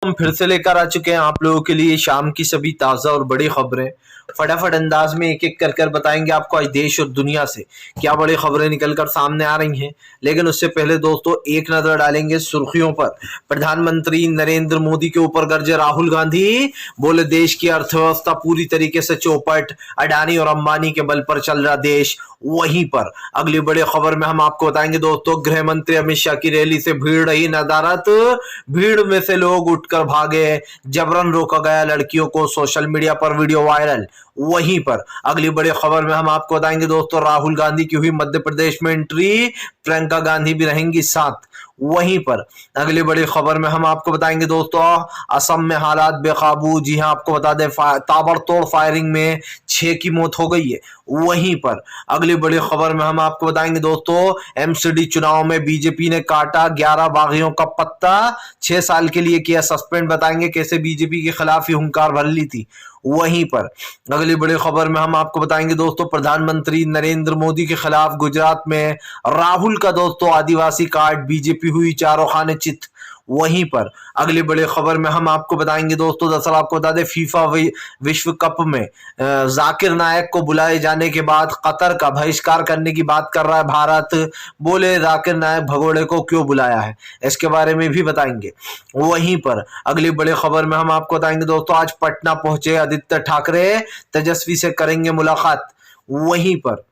हम फिर से लेकर आ चुके हैं आप लोगों के लिए शाम की सभी ताज़ा और बड़ी खबरें। फटाफट अंदाज में एक एक कर बताएंगे आपको आज देश और दुनिया से क्या बड़ी खबरें निकल कर सामने आ रही हैं। लेकिन उससे पहले दोस्तों एक नजर डालेंगे सुर्खियों पर। प्रधानमंत्री नरेंद्र मोदी के ऊपर गरजे राहुल गांधी, बोले देश की अर्थव्यवस्था पूरी तरीके से चौपट, अडानी और अंबानी के बल पर चल रहा देश। वहीं पर अगली बड़ी खबर में हम आपको बताएंगे दोस्तों, गृह मंत्री अमित शाह की रैली से भीड़ रही नदारत, भीड़ में से लोग उठकर भागे, जबरन रोका गया लड़कियों को, सोशल मीडिया पर वीडियो वायरल। वहीं पर अगली बड़ी खबर में हम आपको बताएंगे दोस्तों, राहुल गांधी की हुई मध्य प्रदेश में एंट्री, प्रियंका गांधी भी रहेंगी साथ। वहीं पर अगली बड़ी खबर में हम आपको बताएंगे दोस्तों, असम में हालात बेकाबू। जी हां, आपको बता दें ताबड़तोड़ फायरिंग में 6 की मौत हो गई है। वहीं पर अगली बड़ी खबर में हम आपको बताएंगे दोस्तों, एमसीडी चुनाव में बीजेपी ने काटा 11 बागियों का पत्ता, 6 साल के लिए किया सस्पेंड। बताएंगे कैसे बीजेपी के खिलाफ ही हुंकार भर ली थी। वहीं पर अगली बड़ी खबर में हम आपको बताएंगे दोस्तों, प्रधानमंत्री नरेंद्र मोदी के खिलाफ गुजरात में राहुल का दोस्तों आदिवासी कार्ड, बीजेपी हुई चारों खाने चित। वहीं पर अगली बड़ी खबर में हम आपको बताएंगे दोस्तों, दरअसल आपको बता दें फीफा विश्व कप में जाकिर नायक को बुलाए जाने के बाद कतर का बहिष्कार करने की बात कर रहा है भारत। बोले जाकिर नायक भगोड़े को क्यों बुलाया है, इसके बारे में भी बताएंगे। वहीं पर अगली बड़ी खबर में हम आपको बताएंगे दोस्तों, आज पटना पहुंचे आदित्य ठाकरे, तेजस्वी से करेंगे मुलाकात। वहीं पर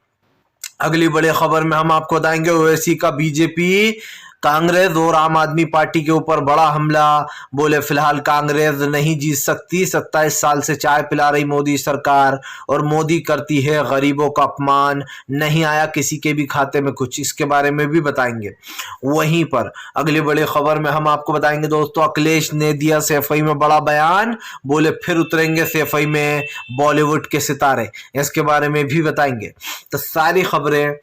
अगली बड़ी खबर में हम आपको बताएंगे, ओवैसी का बीजेपी कांग्रेस और आम आदमी पार्टी के ऊपर बड़ा हमला। बोले फिलहाल कांग्रेस नहीं जीत सकती, 27 साल से चाय पिला रही मोदी सरकार और मोदी करती है गरीबों का अपमान, नहीं आया किसी के भी खाते में कुछ, इसके बारे में भी बताएंगे। वहीं पर अगली बड़ी खबर में हम आपको बताएंगे दोस्तों, अखिलेश ने दिया सैफई में बड़ा बयान। बोले फिर उतरेंगे सैफई में बॉलीवुड के सितारे, इसके बारे में भी बताएंगे। तो सारी खबरें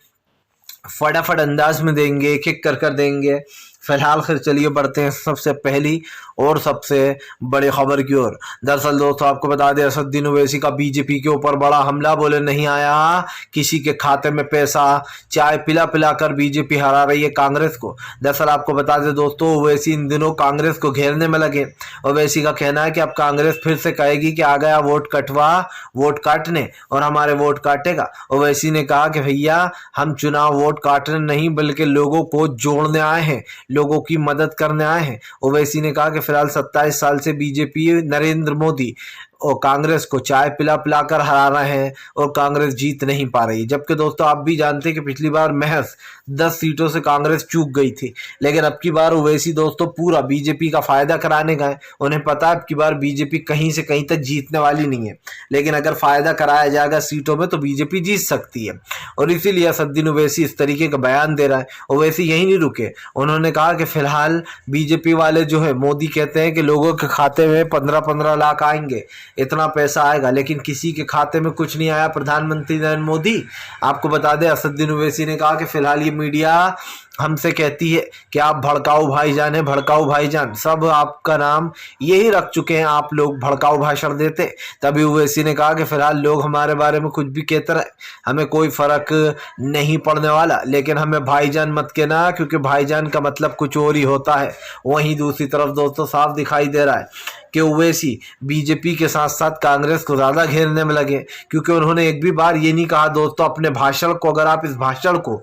फटाफट अंदाज में देंगे, एक एक कर देंगे। फिलहाल फिर चलिए बढ़ते हैं सबसे पहली और सबसे बड़ी खबर की ओर। दरअसल दोस्तों आपको बता दें, असदुद्दीन ओवैसी का बीजेपी के ऊपर बड़ा हमला। बोले नहीं आया किसी के खाते में पैसा, चाय पिला पिला कर बीजेपी हरा रही है कांग्रेस को। दरअसल आपको बता दें दोस्तों, ओवैसी इन दिनों कांग्रेस को घेरने में लगे। ओवैसी का कहना है कि अब कांग्रेस फिर से कहेगी कि आ गया वोट कटवा, वोट काटने और हमारे वोट काटेगा। ओवैसी ने कहा कि भैया हम चुनाव वोट काटने नहीं बल्कि लोगों को जोड़ने आए हैं, लोगों की मदद करने आए हैं। ओवैसी ने कहा कि फिलहाल 27 साल से बीजेपी नरेंद्र मोदी और कांग्रेस को चाय पिला पिला कर हरा रहे हैं और कांग्रेस जीत नहीं पा रही। जबकि दोस्तों आप भी जानते हैं कि पिछली बार महज 10 सीटों से कांग्रेस चूक गई थी, लेकिन अब की बार ओवैसी दोस्तों पूरा बीजेपी का फायदा कराने गए। उन्हें पता है अब की बार बीजेपी कहीं से कहीं तक जीतने वाली नहीं है, लेकिन अगर फायदा कराया जाएगा सीटों में तो बीजेपी जीत सकती है। और इसीलिए असदुद्दीन ओवैसी इस तरीके का बयान दे रहा है। ओवैसी यही नहीं रुके, उन्होंने कहा कि फिलहाल बीजेपी वाले जो है, मोदी कहते हैं कि लोगों के खाते में 15-15 लाख आएंगे, इतना पैसा आएगा, लेकिन किसी के खाते में कुछ नहीं आया। प्रधानमंत्री नरेंद्र मोदी आपको बता दें, असदुद्दीन ओवैसी ने कहा कि फिलहाल ये मीडिया हमसे कहती है कि आप भड़काऊ भाईजान है, भड़काऊ भाईजान, सब आपका नाम यही रख चुके हैं, आप लोग भड़काऊ भाषण देते। तभी ओवैसी ने कहा कि फिलहाल लोग हमारे बारे में कुछ भी कहते रहे, हमें कोई फर्क नहीं पड़ने वाला, लेकिन हमें भाईजान मत कहना, क्योंकि भाईजान का मतलब कुछ और ही होता है। वहीं दूसरी तरफ दोस्तों साफ दिखाई दे रहा है कि ओवैसी बीजेपी के साथ साथ कांग्रेस को ज्यादा घेरने में लगे, क्योंकि उन्होंने एक भी बार ये नहीं कहा दोस्तों अपने भाषण को, अगर आप इस भाषण को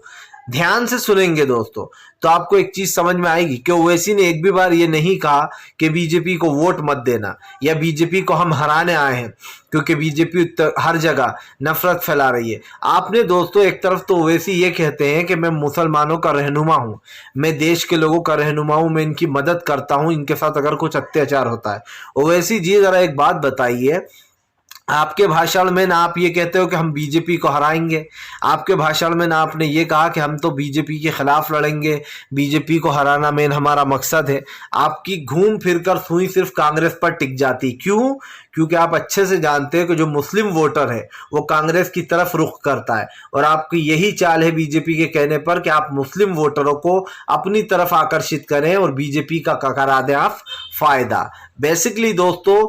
ध्यान से सुनेंगे दोस्तों तो आपको एक चीज समझ में आएगी कि ओवैसी ने एक भी बार ये नहीं कहा कि बीजेपी को वोट मत देना या बीजेपी को हम हराने आए हैं, क्योंकि बीजेपी हर जगह नफरत फैला रही है। आपने दोस्तों एक तरफ तो ओवैसी ये कहते हैं कि मैं मुसलमानों का रहनुमा हूं, मैं देश के लोगों का रहनुमा हूं, मैं इनकी मदद करता हूं, इनके साथ अगर कुछ अत्याचार होता है। ओवैसी जी जरा एक बात बताइए, आपके भाषण में ना आप ये कहते हो कि हम बीजेपी को हराएंगे, आपके भाषण में ना आपने ये कहा कि हम तो बीजेपी के खिलाफ लड़ेंगे, बीजेपी को हराना मेन हमारा मकसद है। आपकी घूम फिर कर सुई सिर्फ कांग्रेस पर टिक जाती। क्यों? क्योंकि आप अच्छे से जानते हैं कि जो मुस्लिम वोटर है वो कांग्रेस की तरफ रुख करता है, और आपकी यही चाल है बीजेपी के कहने पर कि आप मुस्लिम वोटरों को अपनी तरफ आकर्षित करें और बीजेपी का करा दें आप फायदा। बेसिकली दोस्तों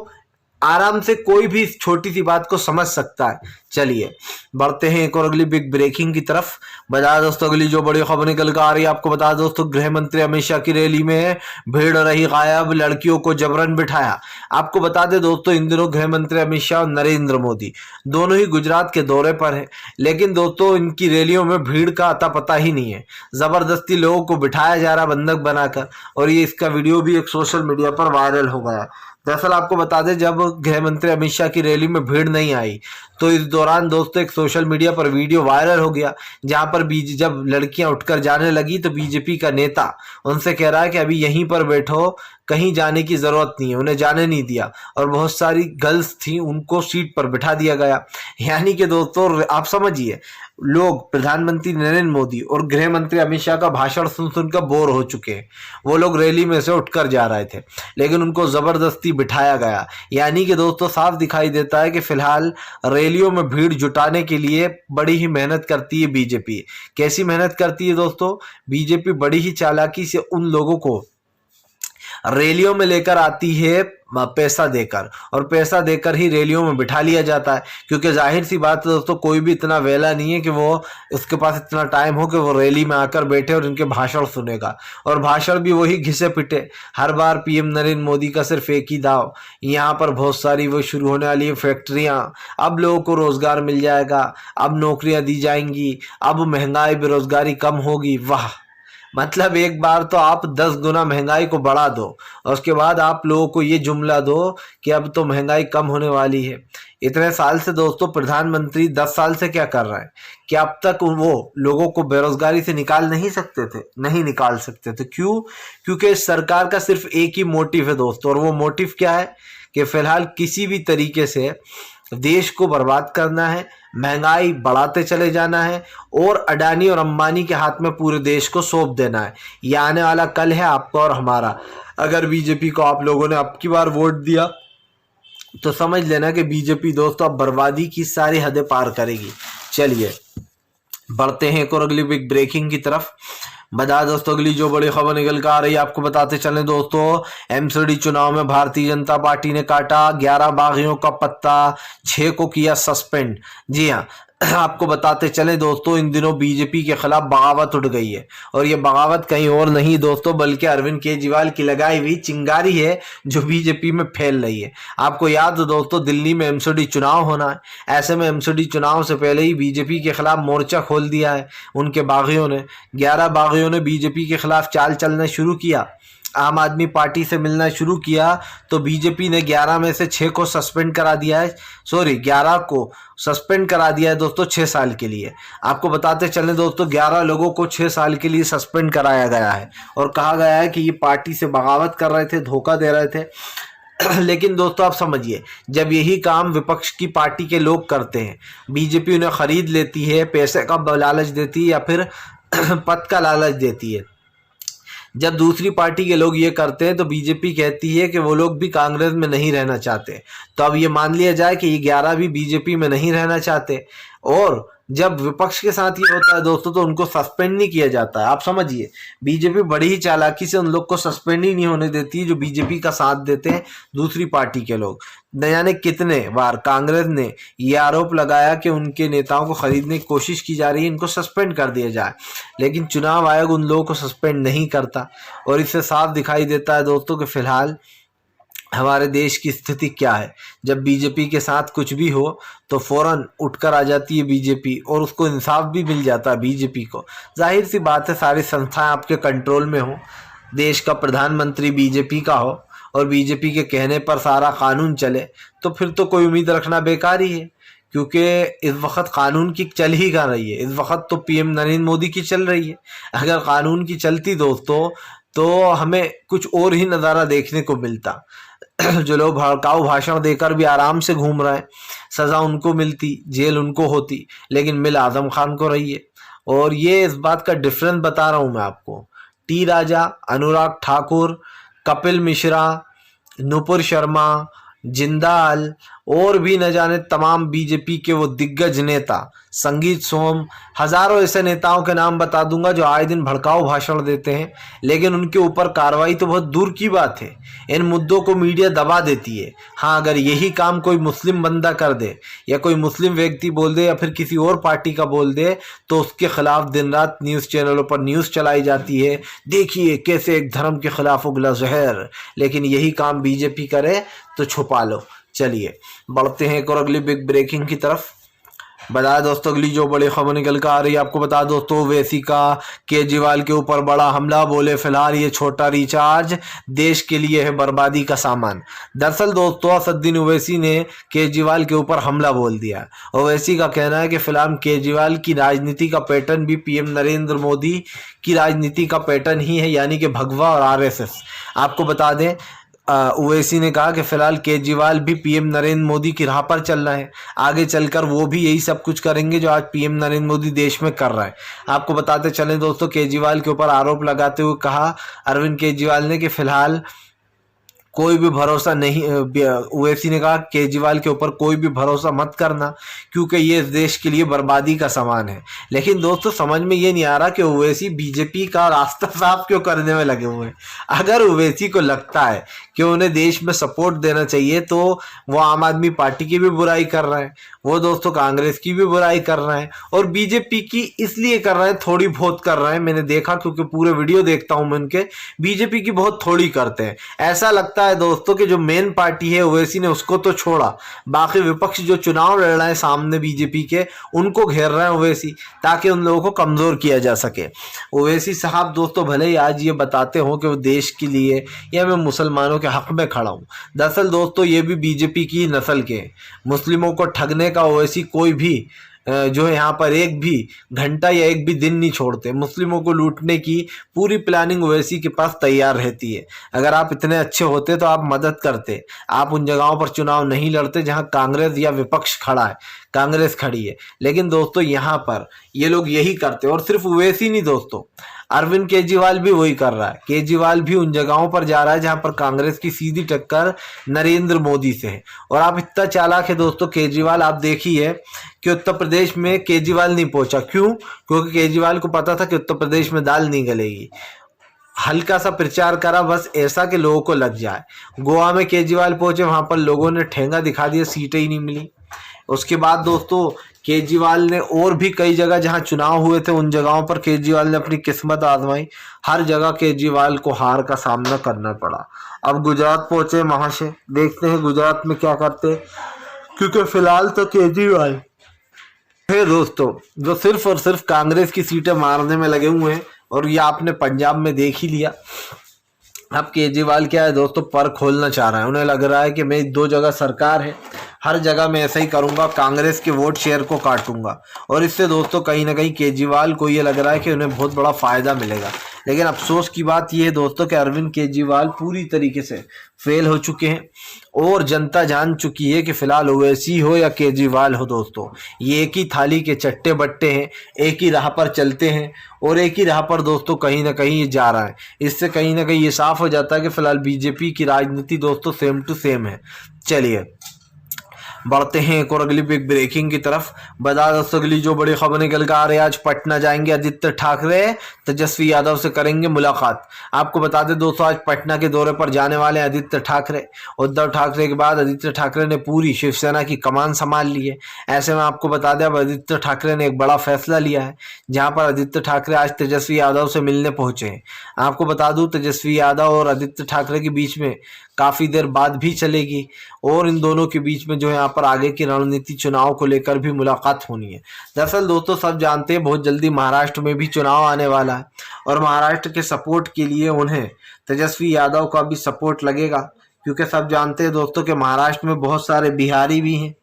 आराम से कोई भी इस छोटी सी बात को समझ सकता है। चलिए बढ़ते हैं एक और अगली बिग ब्रेकिंग की तरफ। बता दोस्तों अगली जो बड़ी खबर निकल कर आ रही है, आपको बता दोस्तों गृह मंत्री अमित शाह की रैली में भीड़ रही गायब, लड़कियों को जबरन बिठाया। आपको बता दें दोस्तों इन दिनों गृह मंत्री अमित शाह और नरेंद्र मोदी दोनों ही गुजरात के दौरे पर है, लेकिन दोस्तों इनकी रैलियों में भीड़ का अता पता ही नहीं है। जबरदस्ती लोगों को बिठाया जा रहा बंधक बनाकर, और ये इसका वीडियो भी एक सोशल मीडिया पर वायरल हो गया। दरअसल आपको बता दें जब गृह मंत्री अमित शाह की रैली में भीड़ नहीं आई तो इस दौरान दोस्तों एक सोशल मीडिया पर वीडियो वायरल हो गया, जहां पर जब लड़कियां उठकर जाने लगी तो बीजेपी का नेता उनसे कह रहा है कि अभी यहीं पर बैठो, कहीं जाने की जरूरत नहीं है, उन्हें जाने नहीं दिया। और बहुत सारी गर्ल्स थी उनको सीट पर बिठा दिया गया। यानी कि दोस्तों आप समझिए लोग प्रधानमंत्री नरेंद्र मोदी और गृह मंत्री अमित शाह का भाषण सुन सुनकर बोर हो चुके हैं। वो लोग रैली में से उठकर जा रहे थे लेकिन उनको जबरदस्ती बिठाया गया। यानी कि दोस्तों साफ दिखाई देता है कि फिलहाल रैलियों में भीड़ जुटाने के लिए बड़ी ही मेहनत करती है बीजेपी। कैसी मेहनत करती है दोस्तों? बीजेपी बड़ी ही चालाकी से उन लोगों को रैलियों में लेकर आती है पैसा देकर, और पैसा देकर ही रैलियों में बिठा लिया जाता है। क्योंकि जाहिर सी बात है दोस्तों कोई भी इतना वेला नहीं है कि वो उसके पास इतना टाइम हो कि वो रैली में आकर बैठे और इनके भाषण सुनेगा, और भाषण भी वही घिसे पिटे। हर बार पीएम नरेंद्र मोदी का सिर्फ एक ही दाव, यहाँ पर बहुत सारी वो शुरू होने वाली है फैक्ट्रियाँ, अब लोगों को रोजगार मिल जाएगा, अब नौकरियां दी जाएंगी, अब महंगाई बेरोजगारी कम होगी। वाह, मतलब एक बार तो आप 10 गुना महंगाई को बढ़ा दो और उसके बाद आप लोगों को ये जुमला दो कि अब तो महंगाई कम होने वाली है। इतने साल से दोस्तों प्रधानमंत्री 10 साल से क्या कर रहा है कि अब तक वो लोगों को बेरोजगारी से निकाल नहीं सकते थे, नहीं निकाल सकते थे। क्यों? क्योंकि इस सरकार का सिर्फ एक ही मोटिव है दोस्तों, और वो मोटिव क्या है कि फिलहाल किसी भी तरीके से देश को बर्बाद करना है, महंगाई बढ़ाते चले जाना है और अडानी और अंबानी के हाथ में पूरे देश को सौंप देना है। ये आने वाला कल है आपका और हमारा। अगर बीजेपी को आप लोगों ने अब की बार वोट दिया तो समझ लेना कि बीजेपी दोस्तों अब बर्बादी की सारी हदें पार करेगी। चलिए बढ़ते हैं एक और अगली बिग ब्रेकिंग की तरफ। बता दोस्तों अगली जो बड़ी खबर निकल कर आ रही है, आपको बताते चलें दोस्तों एमसीडी चुनाव में भारतीय जनता पार्टी ने काटा 11 बागियों का पत्ता, 6 को किया सस्पेंड। जी हाँ, आपको बताते चले दोस्तों इन दिनों बीजेपी के खिलाफ बगावत उठ गई है, और ये बगावत कहीं और नहीं दोस्तों बल्कि अरविंद केजरीवाल की लगाई हुई चिंगारी है जो बीजेपी में फैल रही है। आपको याद हो दोस्तों दिल्ली में एमसीडी चुनाव होना है, ऐसे में एमसीडी चुनाव से पहले ही बीजेपी के खिलाफ मोर्चा खोल दिया है उनके बागियों ने। 11 बागियों ने बीजेपी के खिलाफ चाल चलना शुरू किया, आम आदमी पार्टी से मिलना शुरू किया, तो बीजेपी ने 11 में से 6 को सस्पेंड करा दिया है, 11 को सस्पेंड करा दिया है दोस्तों 6 साल के लिए। आपको बताते चलें दोस्तों 11 लोगों को 6 साल के लिए सस्पेंड कराया गया है और कहा गया है कि ये पार्टी से बगावत कर रहे थे, धोखा दे रहे थे। लेकिन दोस्तों आप समझिए जब यही काम विपक्ष की पार्टी के लोग करते हैं, बीजेपी उन्हें खरीद लेती है, पैसे का लालच देती है या फिर पद का लालच देती है। जब दूसरी पार्टी के लोग ये करते हैं तो बीजेपी कहती है कि वो लोग भी कांग्रेस में नहीं रहना चाहते। तो अब ये मान लिया जाए कि ये 11 भी बीजेपी में नहीं रहना चाहते, और जब विपक्ष के साथ ये होता है दोस्तों तो उनको सस्पेंड नहीं किया जाता है। आप समझिए बीजेपी बड़ी ही चालाकी से उन लोग को सस्पेंड ही नहीं होने देती है जो बीजेपी का साथ देते हैं दूसरी पार्टी के लोग। न जाने कितने बार कांग्रेस ने ये आरोप लगाया कि उनके नेताओं को खरीदने की कोशिश की जा रही है, इनको सस्पेंड कर दिया जाए, लेकिन चुनाव आयोग उन लोगों को सस्पेंड नहीं करता। और इससे साफ दिखाई देता है दोस्तों कि फिलहाल हमारे देश की स्थिति क्या है। जब बीजेपी के साथ कुछ भी हो तो फौरन उठकर आ जाती है बीजेपी और उसको इंसाफ भी मिल जाता है बीजेपी को। जाहिर सी बात है सारी संस्थाएं आपके कंट्रोल में हो, देश का प्रधानमंत्री बीजेपी का हो और बीजेपी के कहने पर सारा कानून चले तो फिर तो कोई उम्मीद रखना बेकार ही है। क्योंकि इस वक्त कानून की चल ही कर रही है, इस वक्त तो पीएम नरेंद्र मोदी की चल रही है। अगर कानून की चलती दोस्तों तो हमें कुछ और ही नज़ारा देखने को मिलता। जो लोग भड़काऊ भाषण देकर भी आराम से घूम रहे हैं, सजा उनको मिलती, जेल उनको होती, लेकिन मिल आजम खान को रही है। और ये इस बात का डिफरेंस बता रहा हूं मैं आपको। टी राजा, अनुराग ठाकुर, कपिल मिश्रा, नुपुर शर्मा, जिंदाल और भी न जाने तमाम बीजेपी के वो दिग्गज नेता, संगीत सोम, हजारों ऐसे नेताओं के नाम बता दूंगा जो आए दिन भड़काऊ भाषण देते हैं, लेकिन उनके ऊपर कार्रवाई तो बहुत दूर की बात है। इन मुद्दों को मीडिया दबा देती है। हाँ, अगर यही काम कोई मुस्लिम बंदा कर दे या कोई मुस्लिम व्यक्ति बोल दे या फिर किसी और पार्टी का बोल दे तो उसके खिलाफ दिन रात न्यूज़ चैनलों पर न्यूज़ चलाई जाती है, देखिए कैसे एक धर्म के खिलाफ उगला जहर। लेकिन यही काम बीजेपी करे तो छुपा लो। चलिए बढ़ते हैं एक और अगली बिग ब्रेकिंग की तरफ। बता दोस्तों अगली जो बड़ी खबर निकल कर आ रही है, आपको बता दोस्तों ओवैसी का केजरीवाल के ऊपर बड़ा हमला, बोले फिलहाल ये छोटा रिचार्ज देश के लिए है बर्बादी का सामान। दरअसल दोस्तों असदुद्दीन ओवैसी ने केजरीवाल के ऊपर हमला बोल दिया। ओवैसी का कहना है कि फिलहाल केजरीवाल की राजनीति का पैटर्न भी पीएम नरेंद्र मोदी की राजनीति का पैटर्न ही है, यानी कि भगवा और आरएसएस। आपको बता दें ओवैसी ने कहा कि फिलहाल केजरीवाल भी पीएम नरेंद्र मोदी की राह पर चल रहा है, आगे चलकर वो भी यही सब कुछ करेंगे जो आज पीएम नरेंद्र मोदी देश में कर रहा है। आपको बताते चलें दोस्तों, केजरीवाल के ऊपर आरोप लगाते हुए कहा अरविंद केजरीवाल ने कि फिलहाल कोई भी भरोसा नहीं, ओवैसी ने कहा केजरीवाल के ऊपर कोई भी भरोसा मत करना क्योंकि ये इस देश के लिए बर्बादी का सामान है। लेकिन दोस्तों समझ में ये नहीं आ रहा कि ओवैसी बीजेपी का रास्ता साफ क्यों करने में लगे हुए हैं। अगर ओवैसी को लगता है कि उन्हें देश में सपोर्ट देना चाहिए तो वो आम आदमी पार्टी की भी बुराई कर रहे हैं, वो दोस्तों कांग्रेस की भी बुराई कर रहे हैं और बीजेपी की इसलिए कर रहे हैं, थोड़ी बहुत कर रहे हैं। मैंने देखा क्योंकि पूरे वीडियो देखता हूं मैं उनके, बीजेपी की बहुत थोड़ी करते हैं। ऐसा लगता है दोस्तों कि जो मेन पार्टी है ओवैसी ने उसको तो छोड़ा, बाकी विपक्ष जो चुनाव लड़ रहे हैं सामने बीजेपी के उनको घेर रहे हैं ओवैसी, ताकि उन लोगों को कमजोर किया जा सके। ओवैसी साहब दोस्तों भले ही आज ये बताते हो कि वो देश के लिए या मैं मुसलमानों के हक में खड़ा हूं, दरअसल दोस्तों ये भी बीजेपी की नस्ल के मुस्लिमों को ठगने का ओवैसी कोई भी जो है यहाँ पर एक भी घंटा या एक भी दिन नहीं छोड़ते। मुस्लिमों को लूटने की पूरी प्लानिंग ओवैसी के पास तैयार रहती है। अगर आप इतने अच्छे होते तो आप मदद करते, आप उन जगहों पर चुनाव नहीं लड़ते जहां कांग्रेस या विपक्ष खड़ा है, कांग्रेस खड़ी है। लेकिन दोस्तों यहाँ पर ये लोग यही करते, और सिर्फ ओवैसी नहीं दोस्तों, अरविंद केजरीवाल भी वही कर रहा है। केजरीवाल भी उन जगहों पर जा रहा है जहां पर कांग्रेस की सीधी टक्कर नरेंद्र मोदी से है। और आप इतना चालाक है दोस्तों केजरीवाल, आप देखिए कि उत्तर प्रदेश में केजरीवाल नहीं पहुंचा। क्यों? क्योंकि केजरीवाल को पता था कि उत्तर प्रदेश में दाल नहीं गलेगी। हल्का सा प्रचार करा बस ऐसा कि लोगों को लग जाए। गोवा में केजरीवाल पहुंचे, वहां पर लोगों ने ठेंगा दिखा दिया, सीटें ही नहीं मिली। उसके बाद दोस्तों केजरीवाल ने और भी कई जगह जहां चुनाव हुए थे उन जगहों पर केजरीवाल ने अपनी किस्मत आजमाई, हर जगह केजरीवाल को हार का सामना करना पड़ा। अब गुजरात पहुंचे, वहां से देखते हैं गुजरात में क्या करते, क्योंकि फिलहाल तो केजरीवाल है दोस्तों जो सिर्फ और सिर्फ कांग्रेस की सीटें मारने में लगे हुए हैं। और ये आपने पंजाब में देख ही लिया। अब केजरीवाल क्या है दोस्तों, पर खोलना चाह रहा है। उन्हें लग रहा है कि मेरी दो जगह सरकार है, हर जगह मैं ऐसा ही करूंगा, कांग्रेस के वोट शेयर को काटूंगा। और इससे दोस्तों कहीं ना कहीं केजरीवाल को ये लग रहा है कि उन्हें बहुत बड़ा फायदा मिलेगा। लेकिन अफसोस की बात यह है दोस्तों कि अरविंद केजरीवाल पूरी तरीके से फेल हो चुके हैं और जनता जान चुकी है कि फिलहाल ओवैसी हो या केजरीवाल हो दोस्तों, ये एक ही थाली के चट्टे बट्टे हैं, एक ही राह पर चलते हैं और एक ही राह पर दोस्तों कहीं ना कहीं ये जा रहा है। इससे कहीं ना कहीं ये साफ हो जाता है कि फिलहाल बीजेपी की राजनीति दोस्तों सेम टू सेम है। चलिए बढ़ते हैं एक और अगली बिग ब्रेकिंग की तरफ। बता दोस्तों अगली जो बड़ी खबर निकल कर आ रही है, आज पटना जाएंगे आदित्य ठाकरे, तेजस्वी यादव से करेंगे मुलाकात। आपको बता दें दोस्तों आज पटना के दौरे पर जाने वाले आदित्य ठाकरे। उद्धव ठाकरे के बाद आदित्य ठाकरे ने पूरी शिवसेना की कमान संभाल ली है। ऐसे में आपको बता दें अब आदित्य ठाकरे ने एक बड़ा फैसला लिया है, जहां पर आदित्य ठाकरे आज तेजस्वी यादव से मिलने पहुंचे हैं। आपको बता दूं तेजस्वी यादव और आदित्य ठाकरे के बीच में काफी देर बाद भी चलेगी और इन दोनों के बीच में जो है यहाँ पर आगे की रणनीति चुनाव को लेकर भी मुलाकात होनी है। दरअसल दोस्तों सब जानते हैं बहुत जल्दी महाराष्ट्र में भी चुनाव आने वाला है और महाराष्ट्र के सपोर्ट के लिए उन्हें तेजस्वी यादव का भी सपोर्ट लगेगा, क्योंकि सब जानते हैं दोस्तों कि महाराष्ट्र में बहुत सारे बिहारी भी हैं।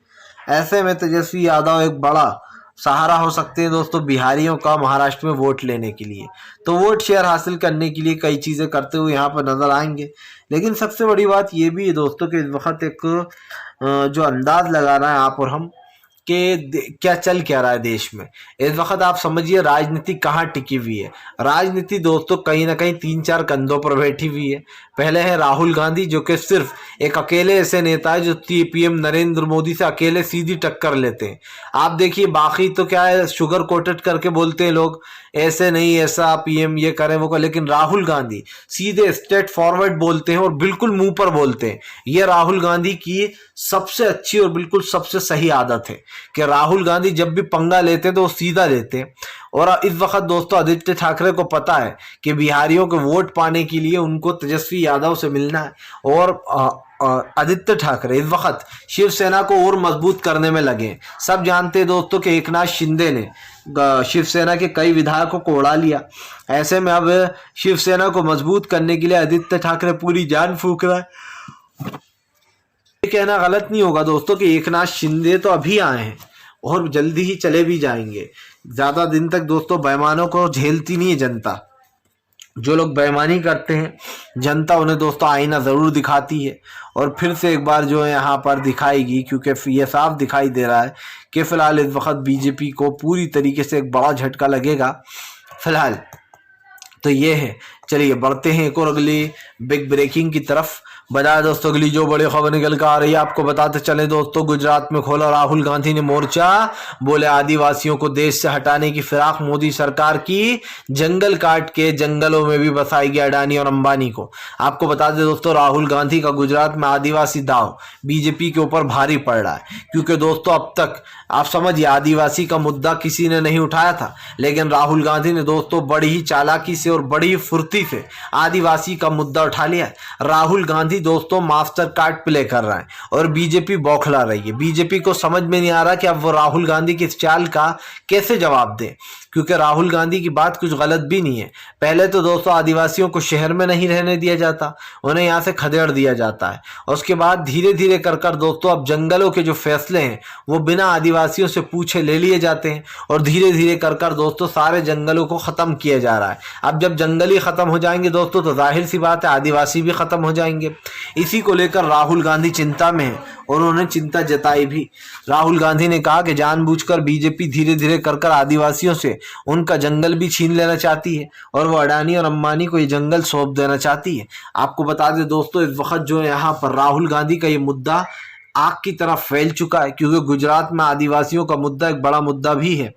ऐसे में तेजस्वी यादव एक बड़ा सहारा हो सकते हैं दोस्तों बिहारियों का महाराष्ट्र में वोट लेने के लिए। तो वोट शेयर हासिल करने के लिए कई चीज़ें करते हुए यहाँ पर नजर आएंगे। लेकिन सबसे बड़ी बात ये भी है दोस्तों कि इस वक्त एक जो अंदाज लगा रहा है आप और हम कि क्या चल क्या रहा है देश में इस वक्त, आप समझिए राजनीति कहाँ टिकी हुई है। राजनीति दोस्तों कहीं ना कहीं 3-4 कंधों पर बैठी हुई है। पहले है राहुल गांधी, जो कि सिर्फ एक अकेले ऐसे नेता है जो पीएम नरेंद्र मोदी से अकेले सीधी टक्कर लेते हैं। आप देखिए बाकी तो क्या है, शुगर कोटेड करके बोलते हैं लोग, ऐसे नहीं ऐसा पीएम ये करें वो करें, लेकिन राहुल गांधी सीधे स्ट्रेट फॉरवर्ड बोलते हैं और बिल्कुल मुंह पर बोलते हैं। ये राहुल गांधी की सबसे अच्छी और बिल्कुल सबसे सही आदत है कि राहुल गांधी जब भी पंगा लेते हैं तो वो सीधा लेते हैं। और इस वक्त दोस्तों आदित्य ठाकरे को पता है कि बिहारियों के वोट पाने के लिए उनको तेजस्वी यादव से मिलना है, और आदित्य ठाकरे इस वक्त शिवसेना को और मजबूत करने में लगे। सब जानते हैं दोस्तों कि एकनाथ शिंदे ने शिवसेना के कई विधायकों को उड़ा लिया। ऐसे में अब शिवसेना को मजबूत करने के लिए आदित्य ठाकरे पूरी जान फूंक रहा है। ये कहना गलत नहीं होगा दोस्तों कि एकनाथ शिंदे तो अभी आए हैं और जल्दी ही चले भी जाएंगे। ज्यादा दिन तक दोस्तों बेईमानों को झेलती नहीं है जनता। जो लोग बेईमानी करते हैं जनता उन्हें दोस्तों आईना जरूर दिखाती है, और फिर से एक बार जो है यहाँ पर दिखाएगी, क्योंकि ये साफ दिखाई दे रहा है कि फिलहाल इस वक्त बीजेपी को पूरी तरीके से एक बड़ा झटका लगेगा फिलहाल। तो ये है, चलिए बढ़ते हैं एक और अगली बिग ब्रेकिंग की तरफ। बता दोस्तों अगली जो बड़ी खबर निकल कर आ रही है आपको बताते चले दोस्तों, गुजरात में खोला राहुल गांधी ने मोर्चा, बोले आदिवासियों को देश से हटाने की फिराक मोदी सरकार की, जंगल काट के जंगलों में भी बसाएगी अडानी और अंबानी को। आपको बता दें दोस्तों राहुल गांधी का गुजरात में आदिवासी दाव बीजेपी के ऊपर भारी पड़ रहा है, क्योंकि दोस्तों अब तक आप समझिए आदिवासी का मुद्दा किसी ने नहीं उठाया था, लेकिन राहुल गांधी ने दोस्तों बड़ी ही चालाकी से और बड़ी ही फुर्ती से आदिवासी का मुद्दा उठा लिया है। राहुल गांधी दोस्तों मास्टर कार्ड प्ले कर रहा है और बीजेपी बौखला रही है। बीजेपी को समझ में नहीं आ रहा कि अब वो राहुल गांधी की इस चाल का कैसे जवाब दें, क्योंकि राहुल गांधी की बात कुछ गलत भी नहीं है। पहले तो दोस्तों आदिवासियों को शहर में नहीं रहने दिया जाता, उन्हें यहाँ से खदेड़ दिया जाता है, और उसके बाद धीरे धीरे कर दोस्तों अब जंगलों के जो फैसले हैं वो बिना आदिवासियों से पूछे ले लिए जाते हैं, और धीरे धीरे कर दोस्तों सारे जंगलों को खत्म किया जा रहा है। अब जब जंगल ही खत्म हो जाएंगे दोस्तों तो जाहिर सी बात है आदिवासी भी खत्म हो जाएंगे। इसी को लेकर राहुल गांधी चिंता में है और उन्होंने चिंता जताई भी। राहुल गांधी ने कहा कि जानबूझकर बीजेपी धीरे धीरे कर आदिवासियों से उनका जंगल भी छीन लेना चाहती है, और वो अडानी और अंबानी को ये जंगल सौंप देना चाहती है। आपको बता दें दोस्तों इस वक्त जो है यहाँ पर राहुल गांधी का ये मुद्दा आग की तरह फैल चुका है, क्योंकि गुजरात में आदिवासियों का मुद्दा एक बड़ा मुद्दा भी है।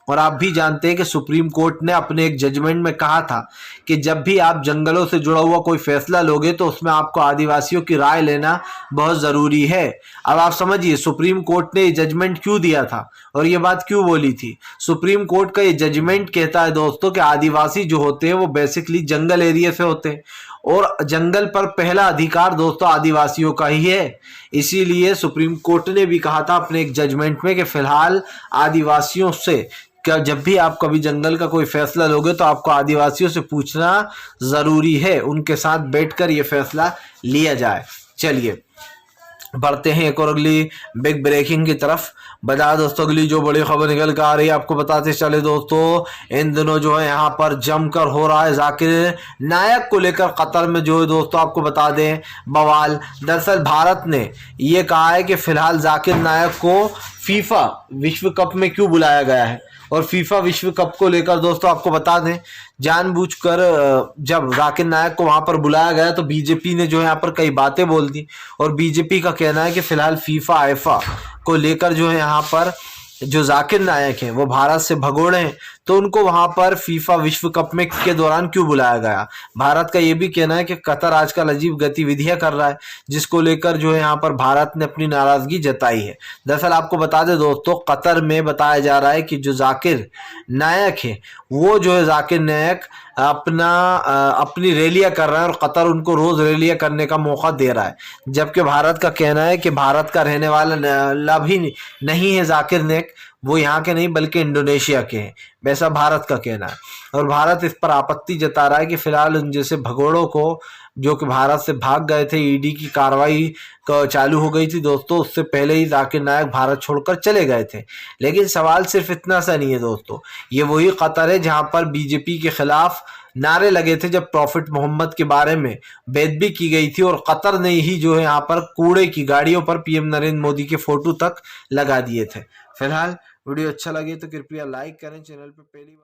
और आप भी जानते हैं कि सुप्रीम कोर्ट ने अपने एक जजमेंट में कहा था कि जब भी आप जंगलों से जुड़ा हुआ कोई फैसला लोगे तो उसमें आपको आदिवासियों की राय लेना बहुत ज़रूरी है। अब आप समझिए सुप्रीम कोर्ट ने ये जजमेंट क्यों दिया था और ये बात क्यों बोली थी। सुप्रीम कोर्ट का ये जजमेंट कहता है दोस्तों कि आदिवासी जो होते हैं वो बेसिकली जंगल एरिया से होते हैं, और जंगल पर पहला अधिकार दोस्तों आदिवासियों का ही है। इसीलिए सुप्रीम कोर्ट ने भी कहा था अपने एक जजमेंट में कि फिलहाल आदिवासियों से क्या जब भी आप कभी जंगल का कोई फैसला लोगे तो आपको आदिवासियों से पूछना जरूरी है, उनके साथ बैठकर ये फैसला लिया जाए। चलिए बढ़ते हैं एक और अगली बिग ब्रेकिंग की तरफ। बता दोस्तों अगली जो बड़ी खबर निकल कर आ रही है आपको बताते चले दोस्तों, इन दिनों जो है यहाँ पर जमकर हो रहा है जाकिर नायक को लेकर कतर में जो है दोस्तों आपको बता दें बवाल। दरअसल भारत ने ये कहा है कि फिलहाल जाकिर नायक को फीफा विश्व कप में क्यों बुलाया गया है, और फीफा विश्व कप को लेकर दोस्तों आपको बता दें जानबूझकर जब जाकिर नायक को वहां पर बुलाया गया तो बीजेपी ने जो है यहाँ पर कई बातें बोल दी, और बीजेपी का कहना है कि फिलहाल फीफा आईफा को लेकर जो है यहाँ पर जो जाकिर नायक हैं वो भारत से भगोड़े हैं, तो उनको वहां पर फीफा विश्व कप में के दौरान क्यों बुलाया गया। भारत का ये भी कहना है कि कतर आजकल अजीब गतिविधियां कर रहा है, जिसको लेकर जो है यहाँ पर भारत ने अपनी नाराजगी जताई है। दरअसल आपको बता दें दोस्तों कतर में बताया जा रहा है कि जो जाकिर नायक है वो जो है जाकिर नायक अपनी रैलियां कर रहा है, और कतर उनको रोज रैलियां करने का मौका दे रहा है, जबकि भारत का कहना है कि भारत का रहने वाला भी नहीं है जाकिर नायक, वो यहाँ के नहीं बल्कि इंडोनेशिया के हैं, वैसा भारत का कहना है। और भारत इस पर आपत्ति जता रहा है कि फिलहाल उन जैसे भगोड़ों को जो कि भारत से भाग गए थे, ईडी की कार्रवाई चालू हो गई थी दोस्तों, उससे पहले ही जाकिर नायक भारत छोड़कर चले गए थे। लेकिन सवाल सिर्फ इतना सा नहीं है दोस्तों, ये वही कतर है जहां पर बीजेपी के खिलाफ नारे लगे थे जब प्रॉफिट मोहम्मद के बारे में बेदबी की गई थी, और कतर ने ही जो है यहाँ पर कूड़े की गाड़ियों पर पीएम नरेंद्र मोदी के फोटो तक लगा दिए थे। फिलहाल वीडियो अच्छा लगे तो कृपया लाइक करें, चैनल पर पहली बार